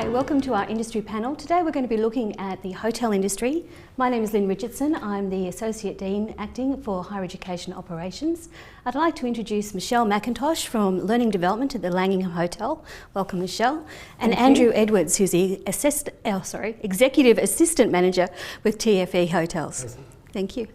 Hi, welcome to our industry panel. Today we're going to be looking at the hotel industry. My name is Lynn Richardson. I'm the Associate Dean acting for Higher Education Operations. I'd like to introduce Michelle McIntosh from Learning Development at the Langham Hotel. Welcome, Michelle. And Andrew Edwards, who's the Executive Assistant Manager with TFE Hotels. Thank you.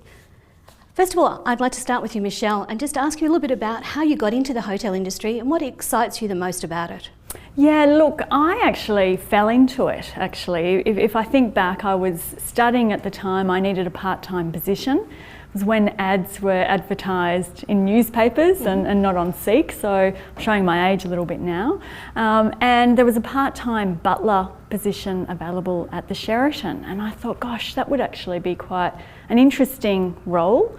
First of all, I'd like to start with you, Michelle, and just ask you a little bit about how you got into the hotel industry and what excites you the most about it. Yeah, look, I actually fell into it, actually. If I think back, I was studying at the time, I needed a part-time position. It was when ads were advertised in newspapers and not on Seek, so I'm showing my age a little bit now. And there was a part-time butler position available at the Sheraton, and I thought, gosh, that would actually be quite an interesting role.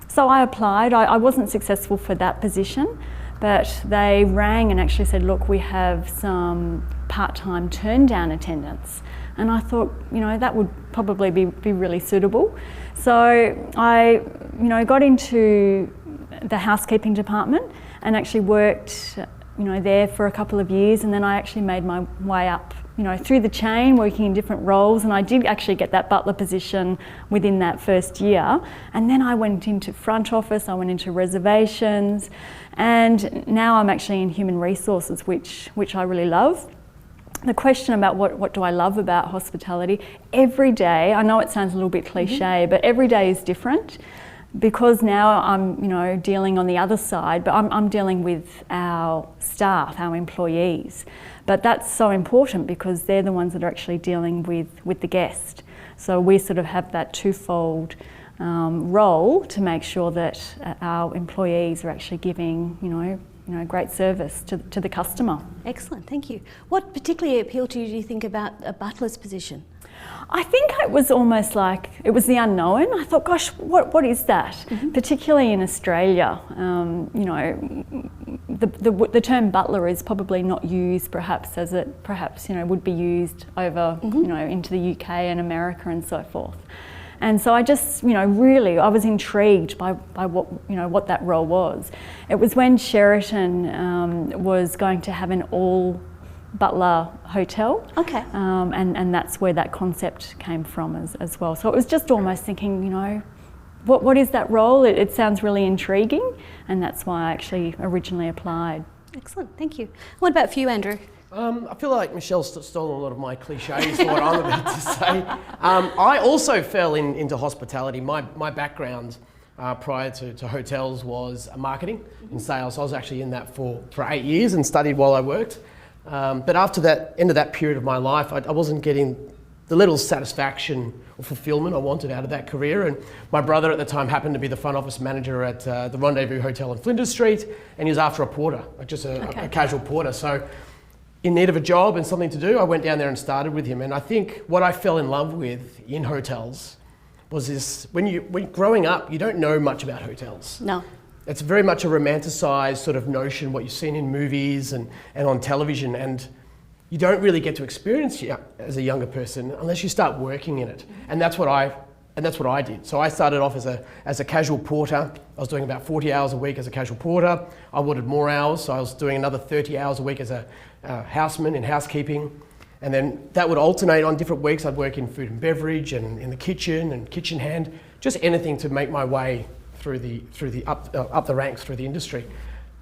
So I applied. I wasn't successful for that position, but they rang and actually said, look, we have some part-time turn-down attendants. And I thought, that would probably be really suitable. So I, got into the housekeeping department and actually worked, there for a couple of years, and then I actually made my way up, through the chain, working in different roles, and I did actually get that butler position within that first year. And then I went into front office, I went into reservations, and now I'm actually in human resources, which I really love. The question about what do I love about hospitality, every day, I know it sounds a little bit cliche, but every day is different. Because now I'm, dealing on the other side, but I'm dealing with our staff, our employees. But that's so important because they're the ones that are actually dealing with the guest. So we sort of have that twofold role to make sure that our employees are actually giving, great service to the customer. Excellent, thank you. What particularly appealed to you, do you think, about a butler's position? I think it was almost like it was the unknown. I thought, gosh, what is that? Particularly in Australia, the term butler is probably not used perhaps as it would be used over into the UK and America and so forth. And so I just, really, I was intrigued by what that role was. It was when Sheraton was going to have an all butler hotel. Okay. And that's where that concept came from as well. So it was just almost thinking, what is that role? It sounds really intriguing, and that's why I actually originally applied. Excellent, thank you. What about for you, Andrew? I feel like Michelle's stolen a lot of my cliches for what I'm about to say. I also fell into hospitality. My background prior to hotels was marketing and sales. I was actually in that for 8 years and studied while I worked. But after that end of that period of my life, I wasn't getting the little satisfaction or fulfillment I wanted out of that career. And my brother at the time happened to be the front office manager at the Rendezvous Hotel in Flinders Street, and he was after a porter, just a casual porter. So in need of a job and something to do, I went down there and started with him. And I think what I fell in love with in hotels was this, when growing up, you don't know much about hotels. No. It's very much a romanticised sort of notion, what you've seen in movies and on television, and you don't really get to experience it as a younger person unless you start working in it. And that's what I did. So I started off as a casual porter. I was doing about 40 hours a week as a casual porter. I wanted more hours, so I was doing another 30 hours a week as a houseman in housekeeping. And then that would alternate on different weeks. I'd work in food and beverage and in the kitchen and kitchen hand, just anything to make my way through the up the ranks through the industry.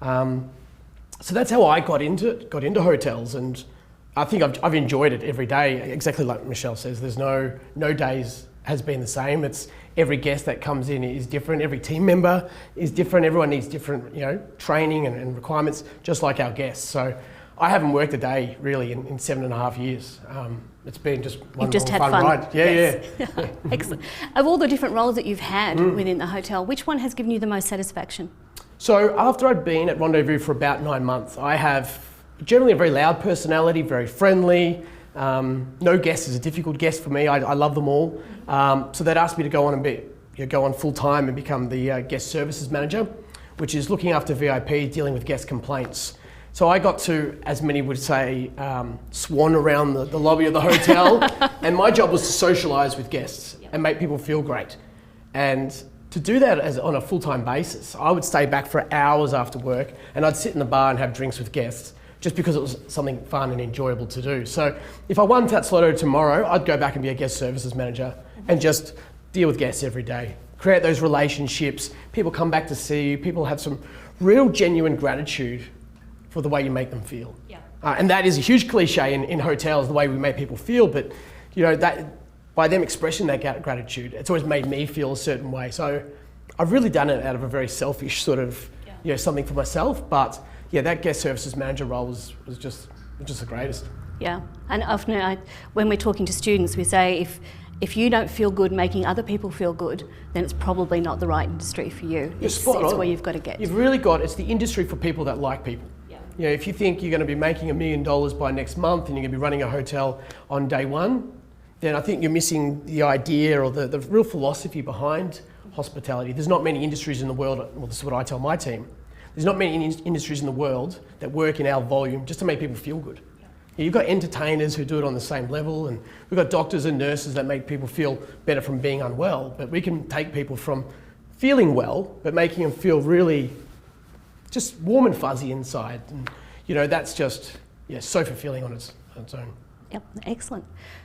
So that's how I got into hotels, and I think I've enjoyed it every day. Exactly like Michelle says, there's no days has been the same. It's every guest that comes in is different. Every team member is different. Everyone needs different training and requirements, just like our guests. So I haven't worked a day really in 7.5 years. It's been just one fun ride. Yeah. Excellent. Of all the different roles that you've had within the hotel, which one has given you the most satisfaction? So after I'd been at Rendezvous for about 9 months, I have generally a very loud personality, very friendly. No guest is a difficult guest for me. I love them all. So they'd asked me to go on full time and become the guest services manager, which is looking after VIP, dealing with guest complaints. So I got to, as many would say, swan around the lobby of the hotel, and my job was to socialise with guests and make people feel great. And to do that on a full-time basis, I would stay back for hours after work, and I'd sit in the bar and have drinks with guests just because it was something fun and enjoyable to do. So if I won Tats Lotto tomorrow, I'd go back and be a guest services manager and just deal with guests every day. Create those relationships, people come back to see you, people have some real genuine gratitude for the way you make them feel. Yeah. And that is a huge cliche in hotels, the way we make people feel, but you know, that by them expressing that gratitude, it's always made me feel a certain way. So I've really done it out of a very selfish sort of, you know, something for myself, but yeah, that guest services manager role was just the greatest. Yeah, and often when we're talking to students, we say if you don't feel good making other people feel good, then it's probably not the right industry for you. It's where you've got to get. You've really got, it's the industry for people that like people. Yeah. You know, if you think you're going to be making $1 million by next month and you're going to be running a hotel on day one, then I think you're missing the idea or the real philosophy behind hospitality. There's not many industries in the world, well, this is what I tell my team, there's not many industries in the world that work in our volume just to make people feel good. You've got entertainers who do it on the same level, and we've got doctors and nurses that make people feel better from being unwell, but we can take people from feeling well, but making them feel really just warm and fuzzy inside. And you know, that's just so fulfilling on its own. Yep, excellent.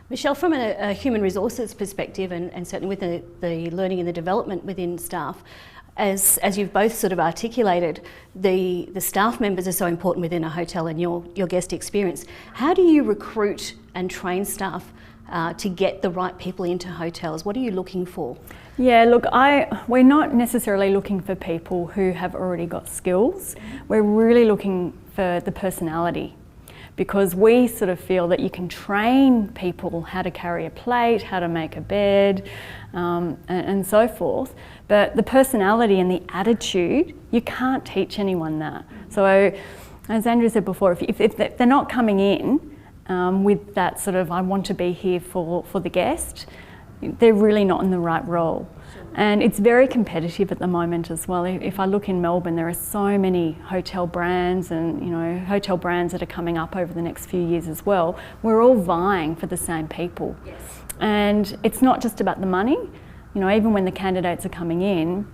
Michelle, from a human resources perspective and certainly with the learning and the development within staff, as you've both sort of articulated, the staff members are so important within a hotel and your guest experience. How do you recruit and train staff to get the right people into hotels? What are you looking for? Yeah, look, we're not necessarily looking for people who have already got skills. We're really looking for the personality, because we sort of feel that you can train people how to carry a plate, how to make a bed, and so forth. But the personality and the attitude, you can't teach anyone that. So, as Andrew said before, if they're not coming in with that sort of, I want to be here for the guest, they're really not in the right role. And it's very competitive at the moment as well. If I look in Melbourne, there are so many hotel brands and, you know, hotel brands that are coming up over the next few years as well. We're all vying for the same people. Yes. And it's not just about the money. You know, even when the candidates are coming in,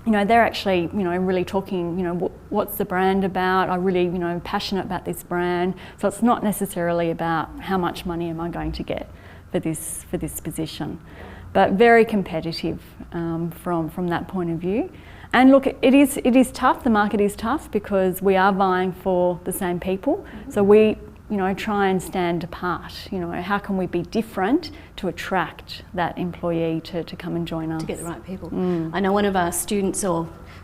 you know, they're actually, you know, really talking, you know, what's the brand about? I really, you know, passionate about this brand. So it's not necessarily about how much money am I going to get for this position. But very competitive from that point of view. And look, it is tough, the market is tough, because we are vying for the same people. So we, you know, try and stand apart. You know, how can we be different to attract that employee to come and join us? To get the right people. I know one of our students,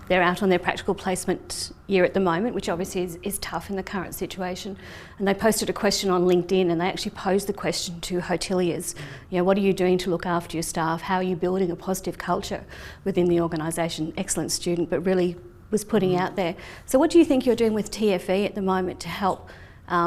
they're out on their practical placement year at the moment, which obviously is tough in the current situation. And they posted a question on LinkedIn, and they actually posed the question to hoteliers. You know, what are you doing to look after your staff? How are you building a positive culture within the organisation? Excellent student, but really was putting out there. So what do you think you're doing with TFE at the moment to help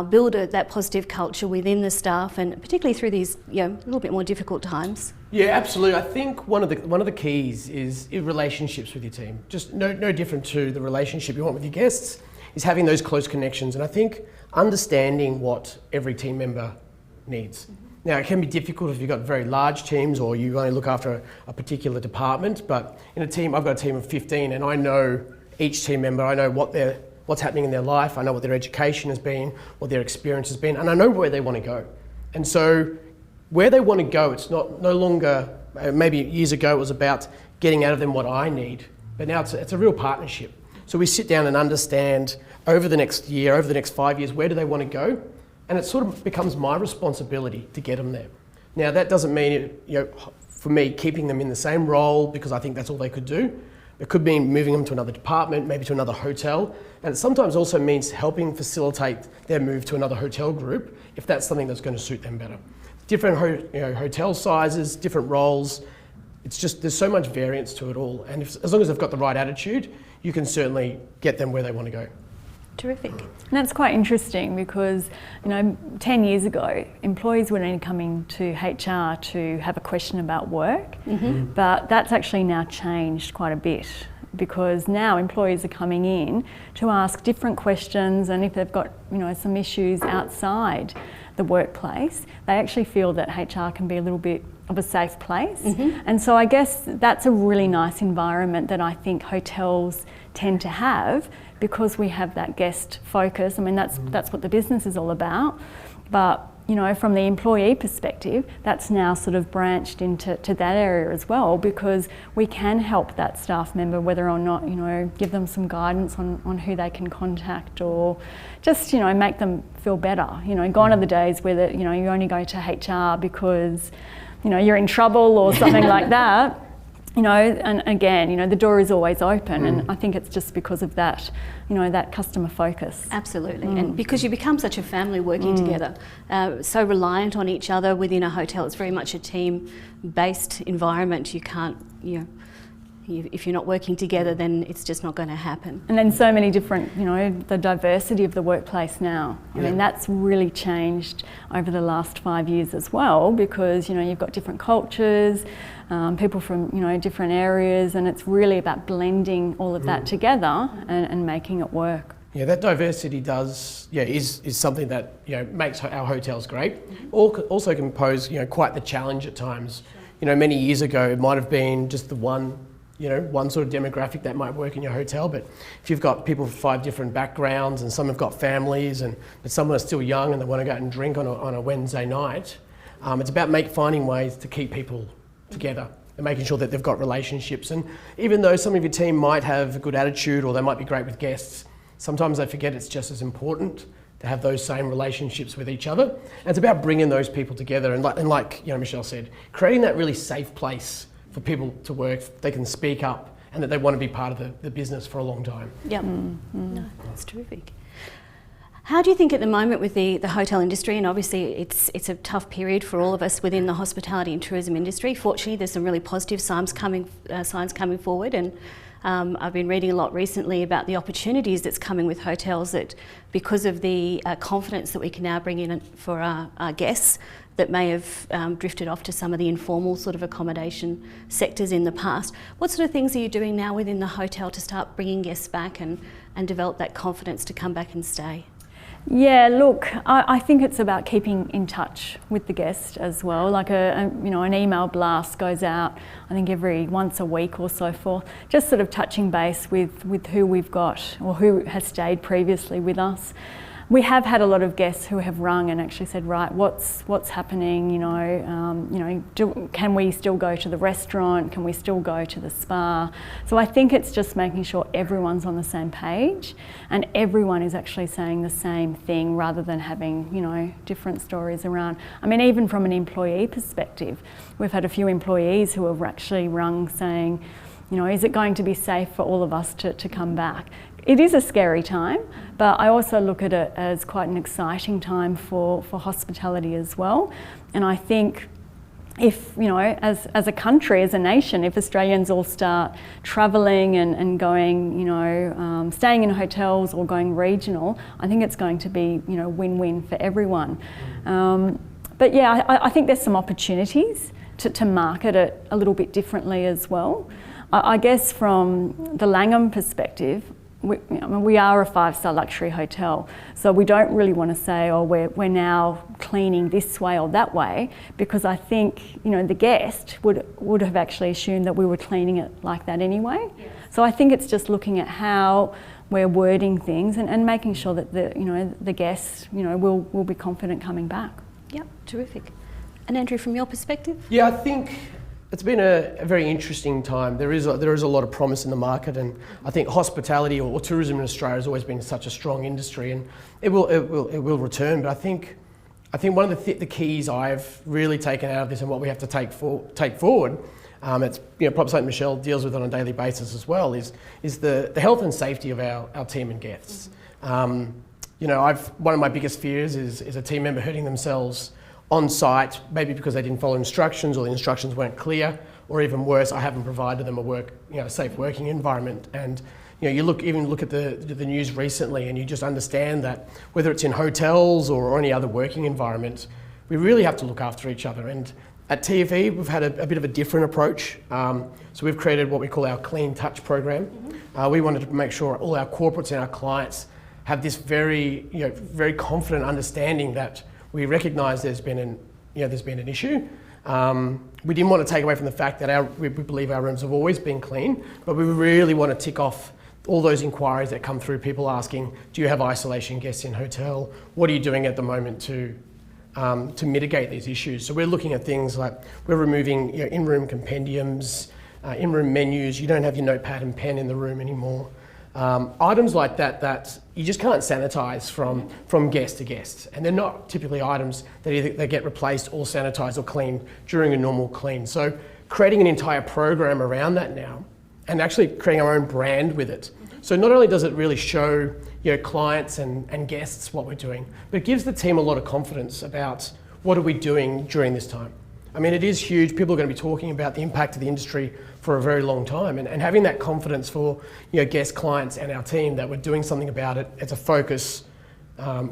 build that positive culture within the staff, and particularly through these, you know, a little bit more difficult times? Yeah, absolutely. I think one of the keys is relationships with your team. Just no different to the relationship you want with your guests, is having those close connections. And I think understanding what every team member needs. Now, it can be difficult if you've got very large teams or you only look after a particular department, but in a team, I've got a team of 15 and I know each team member, I know what's happening in their life, I know what their education has been, what their experience has been, and I know where they want to go. And so where they want to go, it's no longer, maybe years ago it was about getting out of them what I need, but now it's a real partnership. So we sit down and understand over the next year, over the next 5 years, where do they want to go? And it sort of becomes my responsibility to get them there. Now that doesn't mean, you know, for me, keeping them in the same role because I think that's all they could do. It could mean moving them to another department, maybe to another hotel. And it sometimes also means helping facilitate their move to another hotel group if that's something that's going to suit them better. Different hotel sizes, different roles. It's just, there's so much variance to it all. And as long as they've got the right attitude, you can certainly get them where they want to go. Terrific. And that's quite interesting because, you know, 10 years ago, employees were only coming to HR to have a question about work, but that's actually now changed quite a bit because now employees are coming in to ask different questions, and if they've got, you know, some issues outside the workplace, they actually feel that HR can be a little bit of a safe place. And so I guess that's a really nice environment that I think hotels tend to have, because we have that guest focus. I mean, that's what the business is all about. But you know, from the employee perspective, that's now sort of branched into that area as well, because we can help that staff member, whether or not, you know, give them some guidance on who they can contact, or just, you know, make them feel better. You know, gone are the days where, you know, you only go to HR because, you know, you're in trouble or something like that. You know, and again, you know, the door is always open, and I think it's just because of that, you know, that customer focus. Absolutely, and because you become such a family working together, so reliant on each other within a hotel. It's very much a team-based environment. You can't, you know, if you're not working together, then it's just not going to happen. And then so many different, you know, the diversity of the workplace now. I mean, that's really changed over the last 5 years as well, because, you know, you've got different cultures, people from, you know, different areas, and it's really about blending all of that together and making it work. Yeah, that diversity is something that, you know, makes our hotels great. Also can pose, you know, quite the challenge at times. You know, many years ago it might have been just the one sort of demographic that might work in your hotel, but if you've got people from 5 different backgrounds, and some have got families, but some are still young and they want to go out and drink on a Wednesday night, it's about finding ways to keep people together and making sure that they've got relationships. And even though some of your team might have a good attitude or they might be great with guests, sometimes they forget it's just as important to have those same relationships with each other. And it's about bringing those people together, and like you know, Michelle said, creating that really safe place for people to work, they can speak up, and that they want to be part of the business for a long time. Yep. No, that's terrific. How do you think at the moment with the hotel industry, and obviously it's a tough period for all of us within the hospitality and tourism industry. Fortunately, there's some really positive signs coming forward, and I've been reading a lot recently about the opportunities that's coming with hotels, that because of the confidence that we can now bring in for our guests that may have drifted off to some of the informal sort of accommodation sectors in the past. What sort of things are you doing now within the hotel to start bringing guests back and develop that confidence to come back and stay? Yeah, look, I think it's about keeping in touch with the guest as well. Like an email blast goes out, I think every once a week or so forth, just sort of touching base with who we've got or who has stayed previously with us. We have had a lot of guests who have rung and actually said, right, what's happening? Can we still go to the restaurant? Can we still go to the spa? So I think it's just making sure everyone's on the same page and everyone is actually saying the same thing, rather than having, you know, different stories around. I mean, even from an employee perspective, we've had a few employees who have actually rung saying, you know, is it going to be safe for all of us to come back? It is a scary time, but I also look at it as quite an exciting time for hospitality as well. And I think if, you know, as a country, as a nation, if Australians all start travelling and going, you know, staying in hotels or going regional, I think it's going to be, you know, win-win for everyone. But yeah, I think there's some opportunities to market it a little bit differently as well. I guess from the Langham perspective, we are a 5-star luxury hotel, so we don't really want to say, oh, we're now cleaning this way or that way, because I think, you know, the guest would have actually assumed that we were cleaning it like that anyway. Yes. So I think it's just looking at how we're wording things and making sure that the guests, you know, will be confident coming back. Yep, terrific. And Andrew, from your perspective? Yeah, I think it's been a very interesting time. There is a lot of promise in the market, and I think hospitality or tourism in Australia has always been such a strong industry, and it will return. But I think one of the keys I've really taken out of this, and what we have to take forward, it's, you know, probably something Michelle deals with on a daily basis as well, is the health and safety of our team and guests. You know, one of my biggest fears is a team member hurting themselves on site, maybe because they didn't follow instructions or the instructions weren't clear, or even worse, I haven't provided them a safe working environment. And you know, you look at the news recently, and you just understand that whether it's in hotels or any other working environment, we really have to look after each other. And at TFE, we've had a bit of a different approach. So we've created what we call our Clean Touch program. We wanted to make sure all our corporates and our clients have this very confident understanding that we recognise there's been an issue. We didn't want to take away from the fact that we believe our rooms have always been clean, but we really want to tick off all those inquiries that come through, people asking, do you have isolation guests in hotel? What are you doing at the moment to mitigate these issues? So we're looking at things like we're removing in-room compendiums, in-room menus. You don't have your notepad and pen in the room anymore. Items like that you just can't sanitize from guest to guest, and they're not typically items that either they get replaced or sanitized or cleaned during a normal clean. So creating an entire program around that now, and actually creating our own brand with it. So not only does it really show clients and guests what we're doing, but it gives the team a lot of confidence about what are we doing during this time. I mean, it is huge. People are going to be talking about the impact of the industry for a very long time, and having that confidence for guests, clients, and our team that we're doing something about it. It's a focus.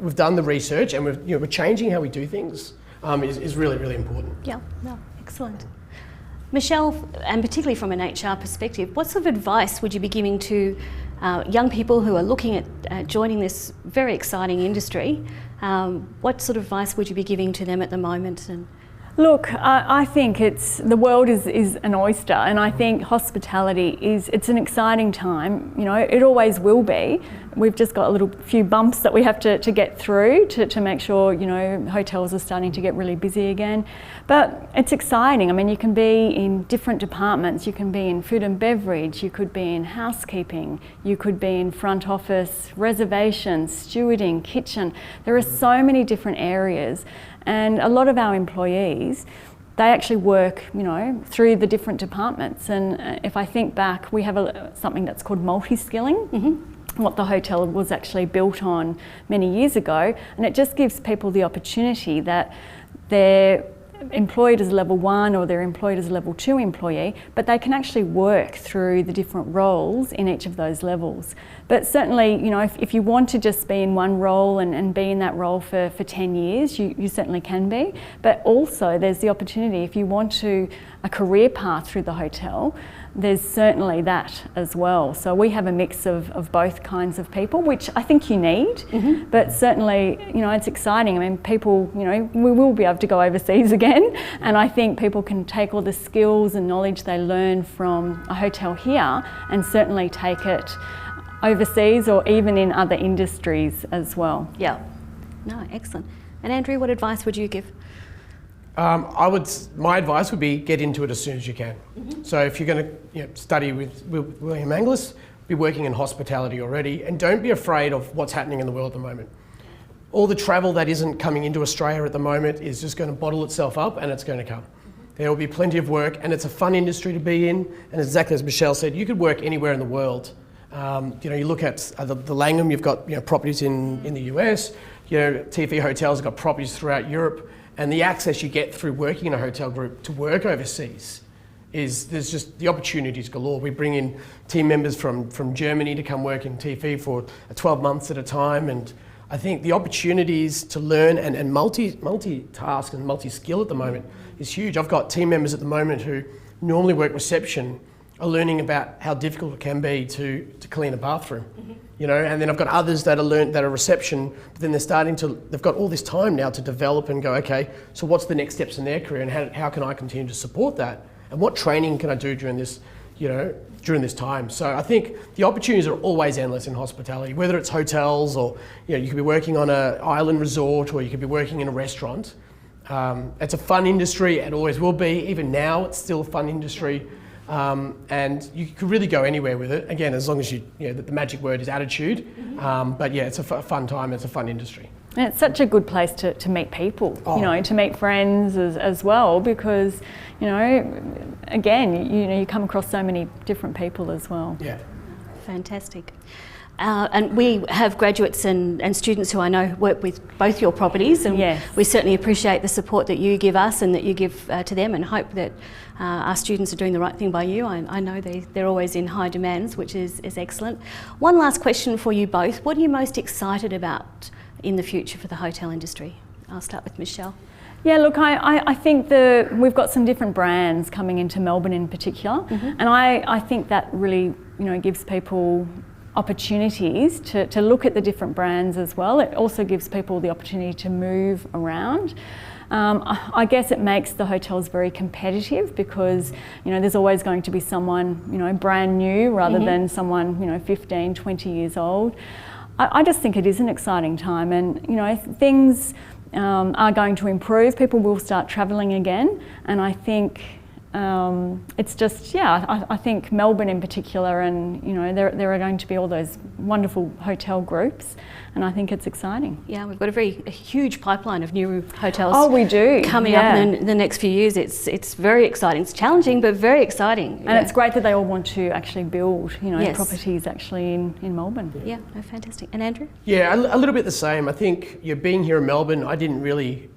We've done the research, and we're changing how we do things. Is really, really important. Yeah, no, excellent. Michelle, and particularly from an HR perspective, what sort of advice would you be giving to young people who are looking at joining this very exciting industry? What sort of advice would you be giving to them at the moment? And look, I think the world is an oyster, and I think hospitality it's an exciting time. It always will be. We've just got a few bumps that we have to get through to make sure hotels are starting to get really busy again. But it's exciting. I mean, you can be in different departments. You can be in food and beverage. You could be in housekeeping. You could be in front office, reservations, stewarding, kitchen. There are so many different areas. And a lot of our employees, they actually work, through the different departments. And if I think back, we have something that's called multi-skilling, what the hotel was actually built on many years ago. And it just gives people the opportunity that they're employed as a level 1 or they're employed as a level 2 employee, but they can actually work through the different roles in each of those levels. But certainly, if you want to just be in one role and be in that role for 10 years, you certainly can be. But also there's the opportunity, if you want a career path through the hotel, there's certainly that as well. So we have a mix of both kinds of people, which I think you need, but certainly, it's exciting. I mean, people, we will be able to go overseas again, and I think people can take all the skills and knowledge they learn from a hotel here and certainly take it overseas or even in other industries as well. Yeah, no, excellent. And Andrew, what advice would you give? My advice would be get into it as soon as you can. So if you're going to study with William Anglis, be working in hospitality already, and don't be afraid of what's happening in the world at the moment. All the travel that isn't coming into Australia at the moment is just going to bottle itself up, and it's going to come. There will be plenty of work, and it's a fun industry to be in. And exactly as Michelle said, you could work anywhere in the world. You look at the Langham, you've got properties in the US. TFE hotels have got properties throughout Europe. And the access you get through working in a hotel group to work overseas there's just the opportunities galore. We bring in team members from Germany to come work in TFE for 12 months at a time. And I think the opportunities to learn and multitask and multi-skill at the moment is huge. I've got team members at the moment who normally work reception are learning about how difficult it can be to clean a bathroom. And then I've got others that are reception, but then they've got all this time now to develop and go, okay, so what's the next steps in their career, and how can I continue to support that? And what training can I do during this time? So I think the opportunities are always endless in hospitality, whether it's hotels or, you could be working on an island resort or you could be working in a restaurant. It's a fun industry, it always will be. Even now, it's still a fun industry. And you could really go anywhere with it. Again, as long as the magic word is attitude. But yeah, it's a fun time. It's a fun industry. And it's such a good place to meet people, to meet friends as well, because, again, you come across so many different people as well. Yeah. Fantastic. And we have graduates and students who I know work with both your properties, and yes, we certainly appreciate the support that you give us and that you give to them, and hope that our students are doing the right thing by you. I know they're always in high demands, which is excellent. One last question for you both. What are you most excited about in the future for the hotel industry? I'll start with Michelle. Yeah, look, I think we've got some different brands coming into Melbourne in particular, and I think that really gives people opportunities to look at the different brands as well. It also gives people the opportunity to move around. I guess it makes the hotels very competitive because, you know, there's always going to be someone, you know, brand new rather than someone, you know, 15, 20 years old. I just think it is an exciting time, and, you know, things are going to improve. People will start travelling again, and I think it's just, yeah, I think Melbourne in particular, and, you know, there are going to be all those wonderful hotel groups, and I think it's exciting. Yeah, we've got a huge pipeline of new hotels. Oh, we do. Coming up in the next few years. It's very exciting. It's challenging, but very exciting. And it's great that they all want to actually build, you know, Yes. properties actually in Melbourne. Yeah, no, fantastic. And Andrew? Yeah, a little bit the same. I think, being here in Melbourne, I didn't really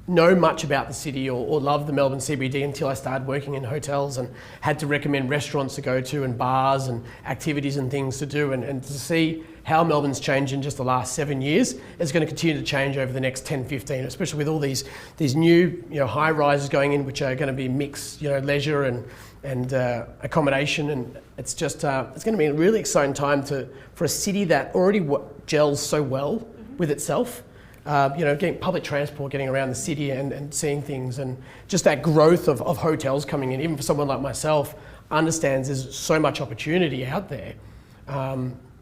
know much about the city or love the Melbourne CBD until I started working in hotels and had to recommend restaurants to go to and bars and activities and things to do, and to see how Melbourne's changed in just the last 7 years. It's going to continue to change over the next 10, 15, especially with all these new, you know, high rises going in, which are going to be mixed, you know, leisure and accommodation, and it's just it's going to be a really exciting time for a city that already gels so well with itself. You know, getting public transport, getting around the city and seeing things, and just that growth of hotels coming in, even for someone like myself, understands there's so much opportunity out there.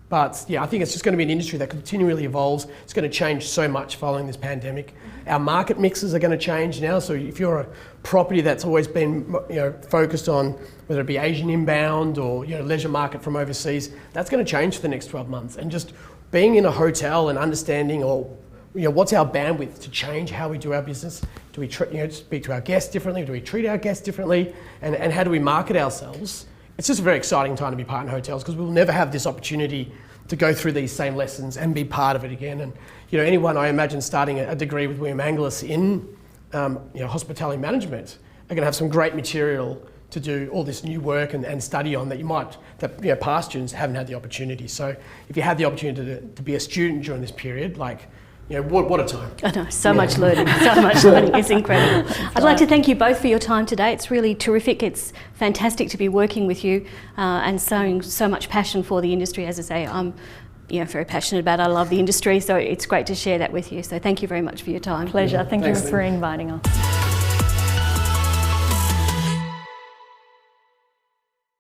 But yeah, I think it's just going to be an industry that continually evolves. It's going to change so much following this pandemic. Our market mixes are going to change now. So if you're a property that's always been, you know, focused on whether it be Asian inbound or, you know, leisure market from overseas, that's going to change for the next 12 months. And just being in a hotel and understanding, you know, what's our bandwidth to change how we do our business? Do we speak to our guests differently? Do we treat our guests differently? And how do we market ourselves? It's just a very exciting time to be part in hotels because we'll never have this opportunity to go through these same lessons and be part of it again. And, you know, anyone, I imagine, starting a degree with William Angeles in you know, hospitality management are going to have some great material to do all this new work and study on that you know, past students haven't had the opportunity. So if you had the opportunity to be a student during this period, like, you know, what a time. I know, so much learning, so much learning. It's incredible. I'd like to thank you both for your time today. It's really terrific. It's fantastic to be working with you and showing so much passion for the industry. As I say, I'm, you know, very passionate about it. I love the industry, so it's great to share that with you. So thank you very much for your time. Pleasure. Thanks, Thanks, you for inviting us.